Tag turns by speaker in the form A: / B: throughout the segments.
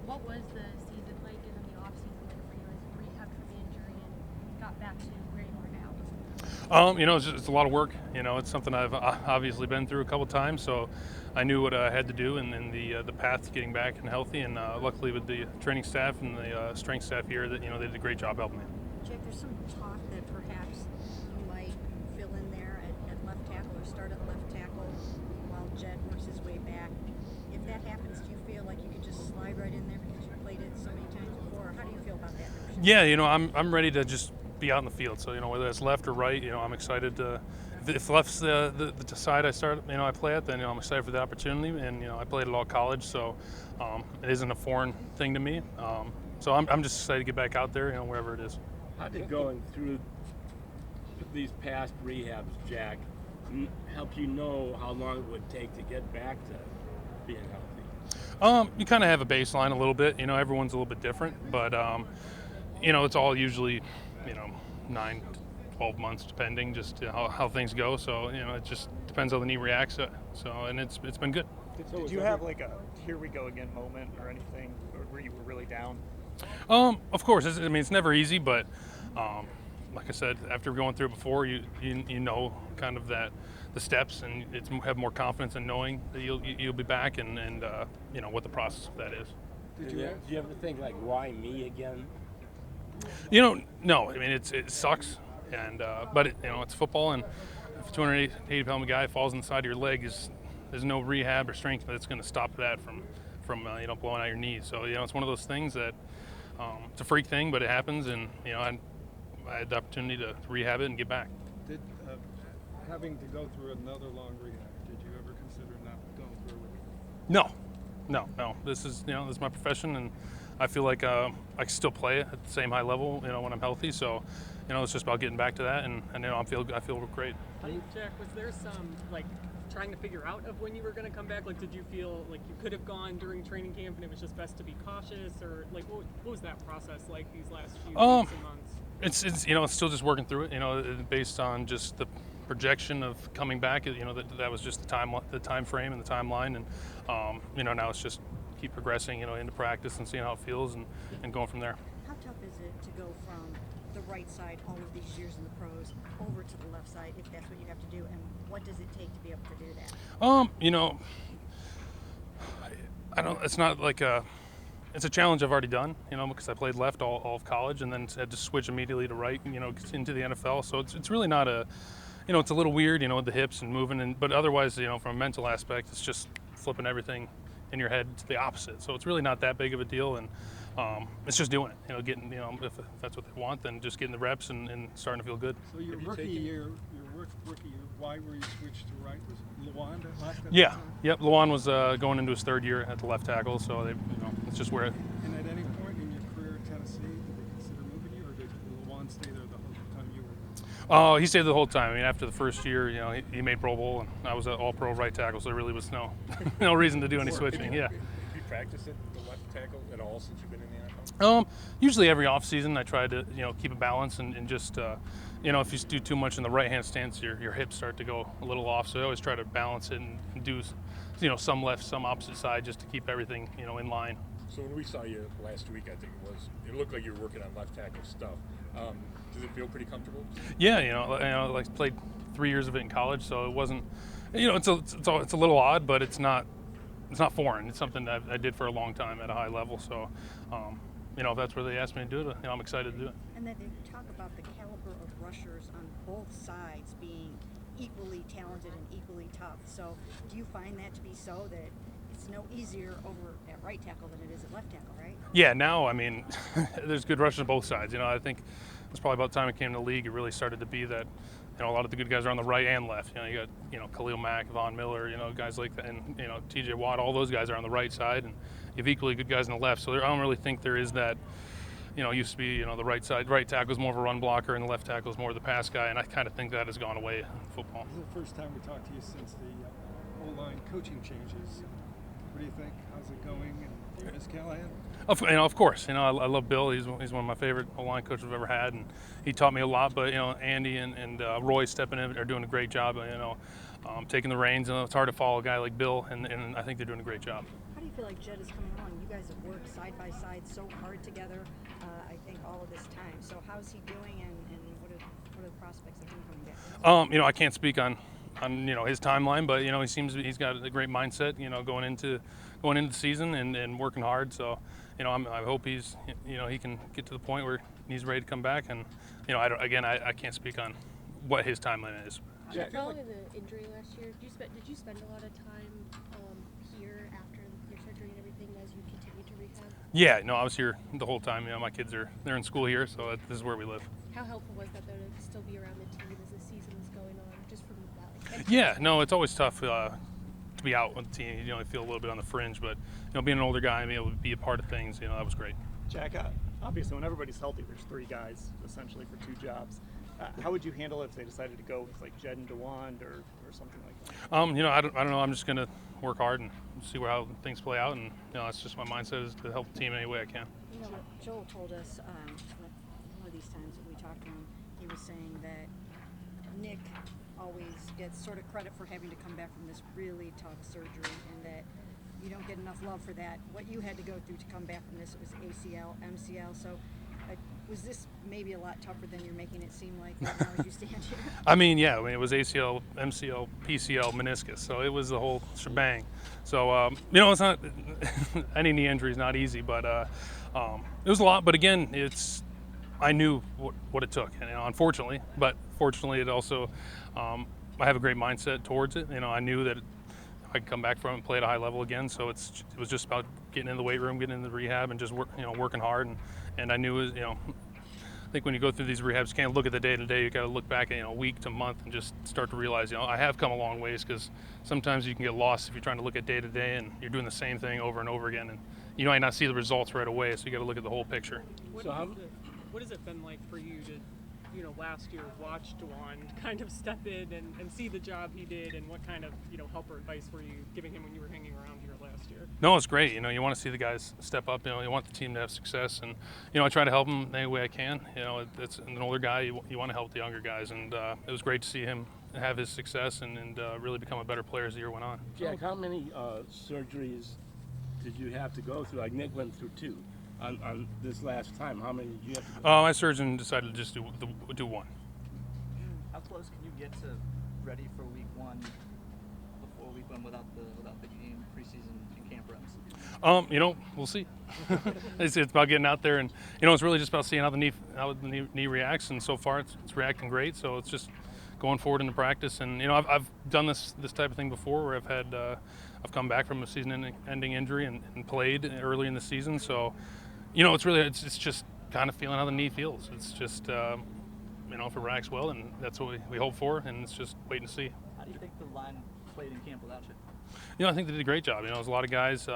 A: What was the season like and then the off season like for you as you rehabbed from the injury and got back to where you are now?
B: It's a lot of work. It's something I've obviously been through a couple times, so I knew what I had to do and the path to getting back and healthy. And luckily, with the training staff and the strength staff here, that they did a great job helping me.
C: Jack, there's some talk that perhaps you might fill in there at left tackle or start at left tackle while Jed works his way back. If that happens, do you feel like you could just slide right in there because you've played it so many times before? Or how do you feel about that notion?
B: Yeah, I'm ready to just be out in the field. So whether it's left or right, I'm excited to. If left's the side I start, I play at, then I'm excited for the opportunity. And I played at all college, so it isn't a foreign thing to me. So I'm just excited to get back out there, wherever it is.
D: How did going through these past rehabs, Jack, help you know how long it would take to get back to being healthy?
B: You kind of have a baseline a little bit. Everyone's a little bit different, but it's all usually, 9 to 12 months, depending just how things go. So it just depends how the knee reacts. And it's been good.
E: Did you have like a here we go again moment or anything where you were really down?
B: Of course, it's never easy, but like I said, after going through it before, you know kind of that the steps, and have more confidence in knowing that you'll be back, and what the process of that is.
D: Did you ever think like, why me again?
B: No. I mean, it sucks, and but it's football, and if a 280-pound guy falls on the side of your leg, there's no rehab or strength that's going to stop that from blowing out your knees. So it's one of those things that it's a freak thing, but it happens, and I had the opportunity to rehab it and get back.
F: Did having to go through another long rehab, did you ever consider not going through it?
B: No. This is my profession, and I feel like I can still play at the same high level, when I'm healthy. So, it's just about getting back to that, and I feel great.
G: Jack, was there some trying to figure out of when you were going to come back? Did you feel like you could have gone during training camp and it was just best to be cautious, or what was that process like these last few weeks and months?
B: It's still just working through it. Based on just the projection of coming back. That was just the time frame and the timeline, and now it's just keep progressing, into practice and seeing how it feels, and going from there.
C: How tough is it to go from the right side all of these years in the pros over to the left side if that's what you have to do, and what does it take to be able to do that?
B: I don't. It's not like a. It's a challenge I've already done, because I played left all of college and then had to switch immediately to right, into the NFL. So it's really not a, it's a little weird, with the hips and moving, but otherwise, from a mental aspect, it's just flipping everything in your head to the opposite. So it's really not that big of a deal, and it's just doing it, getting, if that's what they want, then just getting the reps and starting to feel good.
F: So your rookie year, why were you switched to right? Was Luan that left?
B: Yeah, yep. Luan was going into his third year at the left tackle, so it's just where.
F: And at any point in your career at Tennessee, did they consider moving you, or did Luan stay there the whole time you were?
B: Oh, he stayed the whole time. I mean, after the first year, he made Pro Bowl, and I was an All-Pro right tackle, so there really was no reason to do any switching. Yeah.
H: Have you practiced at the left tackle at all since you've been in the NFL?
B: Usually every offseason I try to keep a balance and just if you do too much in the right hand stance, your hips start to go a little off. So I always try to balance it and do some left, some opposite side, just to keep everything in line.
H: So when we saw you last week, I think it looked like you were working on left tackle stuff. Does it feel pretty comfortable?
B: Yeah, I played 3 years of it in college, so it wasn't. It's a little odd, but it's not foreign. It's something that I did for a long time at a high level. So, if that's where they asked me to do it, I'm excited to do it.
C: And then they talk about the caliber of rushers on both sides being equally talented and equally tough. So do you find that to be so, that it's no easier over at right tackle than it is at left tackle, right?
B: Yeah, now, I mean, there's good rushers on both sides. I think it's probably about the time it came to the league, it really started to be that, a lot of the good guys are on the right and left. You got, Khalil Mack, Von Miller, guys like that, and, TJ Watt, all those guys are on the right side, and you have equally good guys on the left. So I don't really think there is that, used to be, the right side, right tackle is more of a run blocker, and the left tackle is more of the pass guy, and I kind of think that has gone away in football.
F: This is the first time we talked to you since the O-line coaching changes. What do you think? How's it going? And do you miss Callahan?
B: Of course. I love Bill. He's one of my favorite O-line coaches I've ever had, and he taught me a lot. But Andy and Roy stepping in are doing a great job. Taking the reins. It's hard to follow a guy like Bill, and I think they're doing a great job.
C: How do you feel like Jed is coming along? You guys have worked side by side so hard together, I think, all of this time. So how's he doing, and what are the prospects of him coming back?
B: I can't speak on his timeline, but he's got a great mindset. Going into the season and working hard. So I hope he can get to the point where he's ready to come back. And I can't speak on what his timeline is.
A: Following the injury last year, did you spend a lot of time here after your surgery and everything as you continued to rehab?
B: Yeah, no, I was here the whole time. My kids they're in school here, so this is where we live.
A: How helpful was that though to still be around the team as the season was going on, just from that?
B: Yeah, no, it's always tough to be out with the team. I feel a little bit on the fringe, but being an older guy and being able to be a part of things, that was great.
E: Jack, obviously when everybody's healthy, there's 3 guys essentially for 2 jobs. How would you handle it if they decided to go with like Jed and DeWand or something like that?
B: I don't know. I'm just gonna work hard and see how things play out, and that's just my mindset is to help the team any way I can.
C: Joel told us one of these times that we talked to him, he was saying that Nick always gets sort of credit for having to come back from this really tough surgery, and that you don't get enough love for that. What you had to go through to come back from this, it was ACL, MCL. So was this maybe a lot tougher than you're making it seem like right now as you stand here?
B: It was ACL, MCL, PCL, meniscus, so it was the whole shebang. So it's not any knee injury is not easy, but it was a lot. But again, I knew what it took, and unfortunately, but fortunately, it also I have a great mindset towards it. I knew that I could come back from it and play at a high level again. So it was just about getting in the weight room, getting in the rehab, and just working hard. And I knew I think when you go through these rehabs, you can't look at the day to day. You got to look back at week to month and just start to realize I have come a long ways, because sometimes you can get lost if you're trying to look at day to day and you're doing the same thing over and over again, and you might not see the results right away. So you got to look at the whole picture.
G: What has it been like for you to, last year watch DeWand kind of step in and see the job he did, and what kind of help or advice were you giving him when you were hanging around here last year?
B: No, it's great. You want to see the guys step up. You want the team to have success, and I try to help him any way I can. It's an older guy. You want to help the younger guys, and it was great to see him have his success and really become a better player as the year went on.
D: Jack, how many surgeries did you have to go through? Like Nick went through 2 on this last time. How many did you have to go through?
B: My surgeon decided to just do one.
I: How close can you get to ready for week 1 before week 1 without the game, preseason, and camp reps?
B: We'll see. It's about getting out there, and it's really just about seeing how the knee reacts. And so far, it's reacting great. So it's just going forward into practice. And I've done this type of thing before, where I've come back from a season-ending injury and played early in the season. So it's just kind of feeling how the knee feels. It's just if it reacts well, and that's what we hope for, and it's just wait and see.
I: How do you think the line played in camp without you?
B: I think they did a great job. There's a lot of guys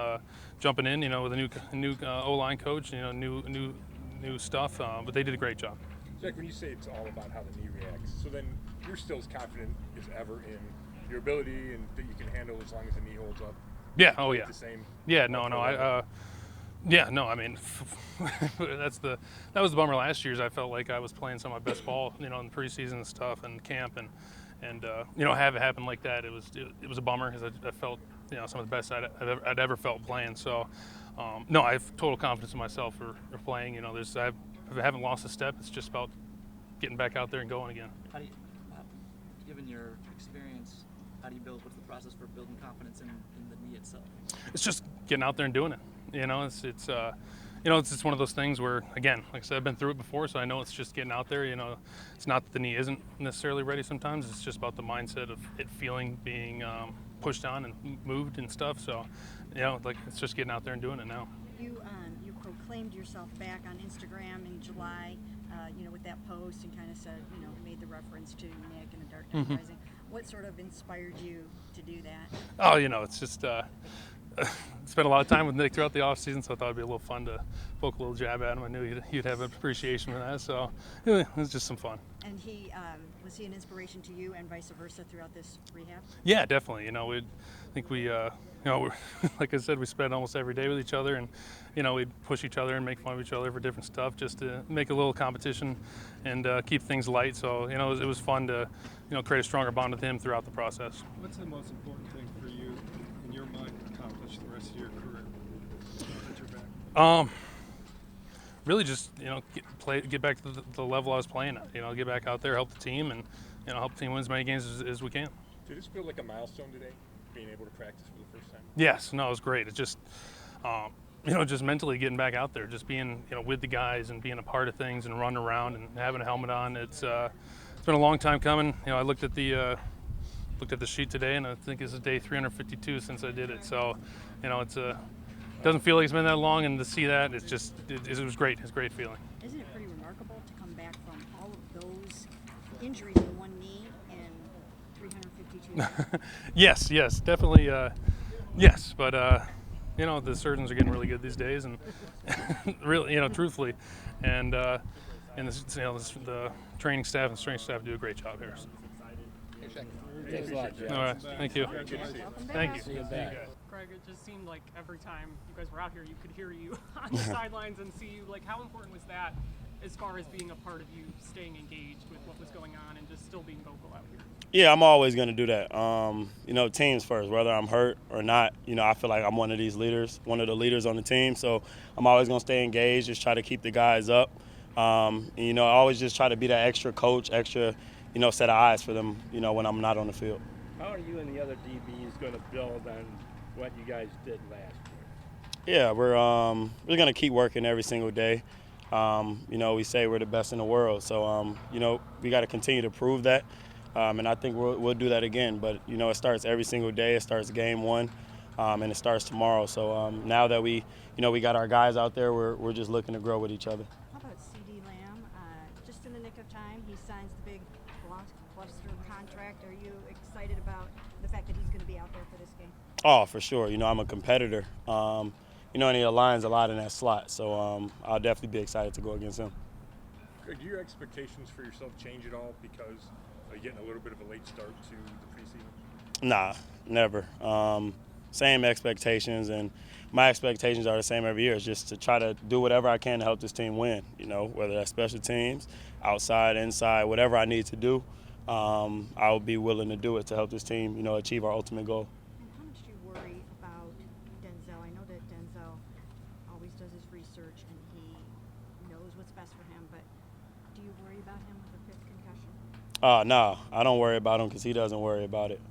B: jumping in, with a new O-line coach, new stuff, but they did a great job.
H: Jack, when you say it's all about how the knee reacts, so then you're still as confident as ever in your ability and that you can handle as long as the knee holds up?
B: Yeah, oh yeah.
H: The same?
B: Yeah, no, I mean, that was the bummer last year. I felt like I was playing some of my best ball, in preseason and stuff and camp, and have it happen like that. It was a bummer, because I felt some of the best I'd ever felt playing. So no, I have total confidence in myself for playing. I haven't lost a step. It's just about getting back out there and going again.
I: How do you, given your experience, how do you build? What's the process for building confidence in the knee itself?
B: It's just getting out there and doing it. It's one of those things where, again, like I said, I've been through it before, so I know it's just getting out there. It's not that the knee isn't necessarily ready sometimes. It's just about the mindset of it being pushed on and moved and stuff. So, it's just getting out there and doing it now.
C: You proclaimed yourself back on Instagram in July, with that post, and kind of said, made the reference to Nick and the Dark Knight Rising. What sort of inspired you to do that?
B: Oh, it's just spent a lot of time with Nick throughout the off season, so I thought it'd be a little fun to poke a little jab at him. I knew he'd have an appreciation for that, so it was just some fun.
C: And was he an inspiration to you, and vice versa, throughout this rehab?
B: Yeah, definitely. Like I said, we spent almost every day with each other, and we'd push each other and make fun of each other for different stuff, just to make a little competition and keep things light. So it was fun to create a stronger bond with him throughout the process.
F: What's the most important thing for you, in your mind, to accomplish the rest of your career?
B: Really just, get back to the level I was playing at. Get back out there, help the team, and help the team win as many games as we can.
H: Did this feel like a milestone today, being able to practice for the first time?
B: Yes, no, it was great. It's just, just mentally getting back out there, just being, with the guys and being a part of things and running around and having a helmet on. It's been a long time coming. I looked at the sheet today, and I think this is day 352 since I did it. So, it doesn't feel like it's been that long, and to see that, it was great. It's a great feeling.
C: Isn't it pretty remarkable to come back from all of those injuries in one knee in 352 days?
B: Yes, definitely. Yes, but the surgeons are getting really good these days, and really, truthfully, and the training staff and strength staff do a great job here. So.
D: Thanks a lot, Jack.
B: All right, thank you. Thank you.
D: See you back.
G: Greg, it just seemed like every time you guys were out here, you could hear you on the sidelines and see you. Like, how important was that as far as being a part of you staying engaged with what was going on and just still being vocal out here?
J: Yeah, I'm always going to do that. Teams first, whether I'm hurt or not. I feel like I'm one of these leaders, one of the leaders on the team. So I'm always going to stay engaged, just try to keep the guys up. I always just try to be that extra coach, extra, set of eyes for them, when I'm not on the field.
D: How are you and the other DBs going to build on what you guys did last year?
J: Yeah, we're going to keep working every single day. We say we're the best in the world, so we got to continue to prove that, and I think we'll do that again. But it starts every single day. It starts game one, and it starts tomorrow. So now that we got our guys out there, we're just looking to grow with each other.
C: How about C.D. Lamb? Just in the nick of time, he signs the big blockbuster contract. Are you excited about the fact that he's going to be out there for this game?
J: Oh, for sure. I'm a competitor. And he aligns a lot in that slot. So I'll definitely be excited to go against him.
H: Greg, do your expectations for yourself change at all because you're getting a little bit of a late start to the preseason?
J: Nah, never. Same expectations, and my expectations are the same every year. It's just to try to do whatever I can to help this team win, whether that's special teams, outside, inside, whatever I need to do, I'll be willing to do it to help this team, achieve our ultimate goal.
C: And how much do you worry about Denzel? I know that Denzel always does his research and he knows what's best for him, but do you worry about him with a fifth concussion?
J: No, I don't worry about him because he doesn't worry about it.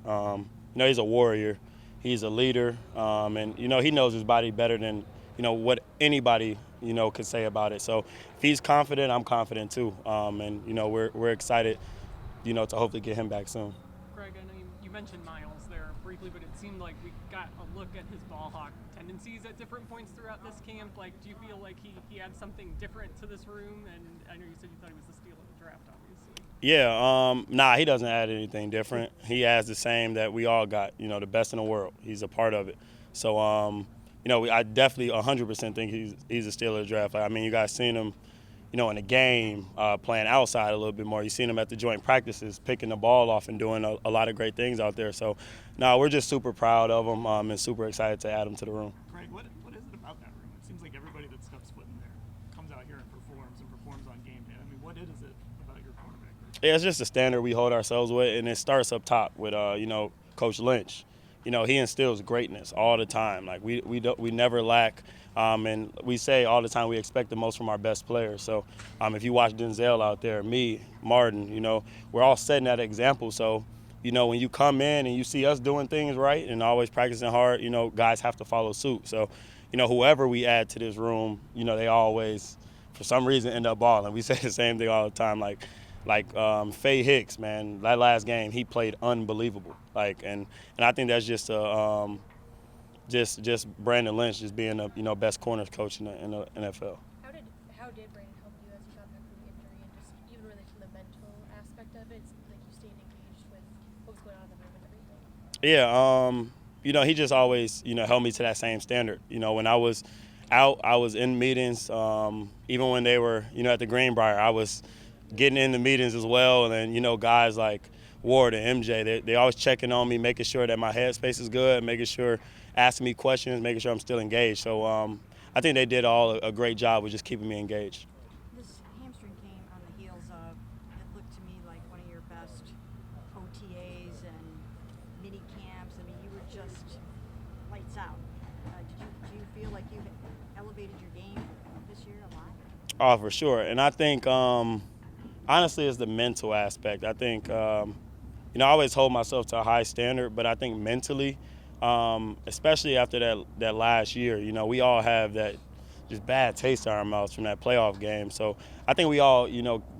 J: He's a warrior. He's a leader, and he knows his body better than what anybody could say about it. So if he's confident, I'm confident too, and we're excited, to hopefully get him back soon.
G: Greg, I know you mentioned Miles there briefly, but it seemed like we got a look at his ball hawk tendencies at different points throughout this camp. Like, do you feel like he adds something different to this room? And I know you said you thought he was the steal of the draft, obviously.
J: Yeah, he doesn't add anything different. He has the same that we all got, the best in the world. He's a part of it. So, I definitely 100% think he's a steal of the draft. You guys seen him, in the game, playing outside a little bit more. You've seen him at the joint practices, picking the ball off and doing a lot of great things out there. So, we're just super proud of him and super excited to add him to the room.
E: Greg, what is it about that room? It seems like everybody that steps foot in there comes out here and performs on game day. What is it about your cornerback group?
J: Yeah, it's just a standard we hold ourselves with, and it starts up top with, Coach Lynch. He instills greatness all the time. Like we never lack, and we say all the time we expect the most from our best players. So if you watch Denzel out there, me, Martin, we're all setting that example. So when you come in and you see us doing things right and always practicing hard, guys have to follow suit. So whoever we add to this room, they always, for some reason, end up balling. We say the same thing all the time. Like Faye Hicks, man, that last game he played unbelievable. And I think that's just just Brandon Lynch just being the best corners coach in the NFL.
A: How did Brandon help you as you got back from the injury and just even really from the mental aspect of it? It's like you stayed engaged with what was going on in the room and everything.
J: Yeah, he just always held me to that same standard. When I was out, I was in meetings. Even when they were at the Greenbrier, I was getting in the meetings as well. And then guys like Ward and MJ, they always checking on me, making sure that my headspace is good, making sure, asking me questions, making sure I'm still engaged. So I think they did all a great job with just keeping me engaged.
C: This hamstring came on the heels of, it looked to me like one of your best OTAs and mini camps. You were just lights out. Do you feel like you elevated your game
J: Oh, for sure. And I think, honestly, it's the mental aspect. I think, I always hold myself to a high standard, but I think mentally, especially after that last year, we all have that just bad taste in our mouths from that playoff game. So I think we all,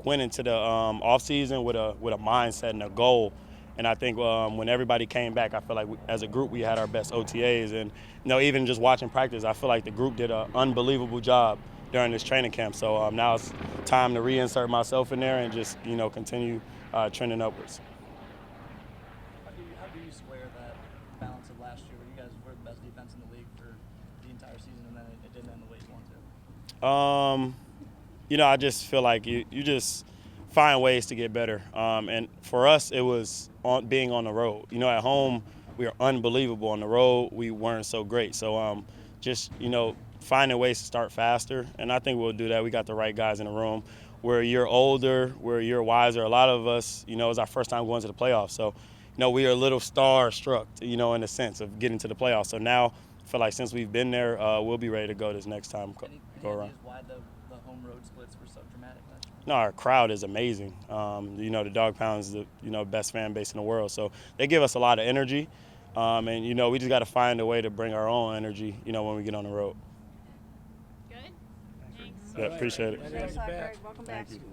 J: went into the offseason with a mindset and a goal. And I think when everybody came back, I feel like as a group we had our best OTAs. And even just watching practice, I feel like the group did an unbelievable job during this training camp. So now it's time to reinsert myself in there and just continue trending upwards.
I: How do you square that balance of last year where you guys were the best defense in the league for the entire season and then it didn't end the way you wanted to?
J: I just feel like you just find ways to get better. And for us, it was being on the road. At home, we were unbelievable. On the road, we weren't so great. So just, finding ways to start faster. And I think we'll do that. We got the right guys in the room. We're a year older. We're a year wiser. A lot of us, it's our first time going to the playoffs. So, we are a little star-struck, in a sense of getting to the playoffs. So now I feel like since we've been there, we'll be ready to go this next time go around.
I: Why the home-road splits were so dramatic last year?
J: No, our crowd is amazing. The Dog Pound is the best fan base in the world. So they give us a lot of energy. And, we just got to find a way to bring our own energy, when we get on the road.
A: Good. Thanks.
J: Yeah, appreciate it.
C: Thanks a lot, Craig. Welcome back.
J: Thank you.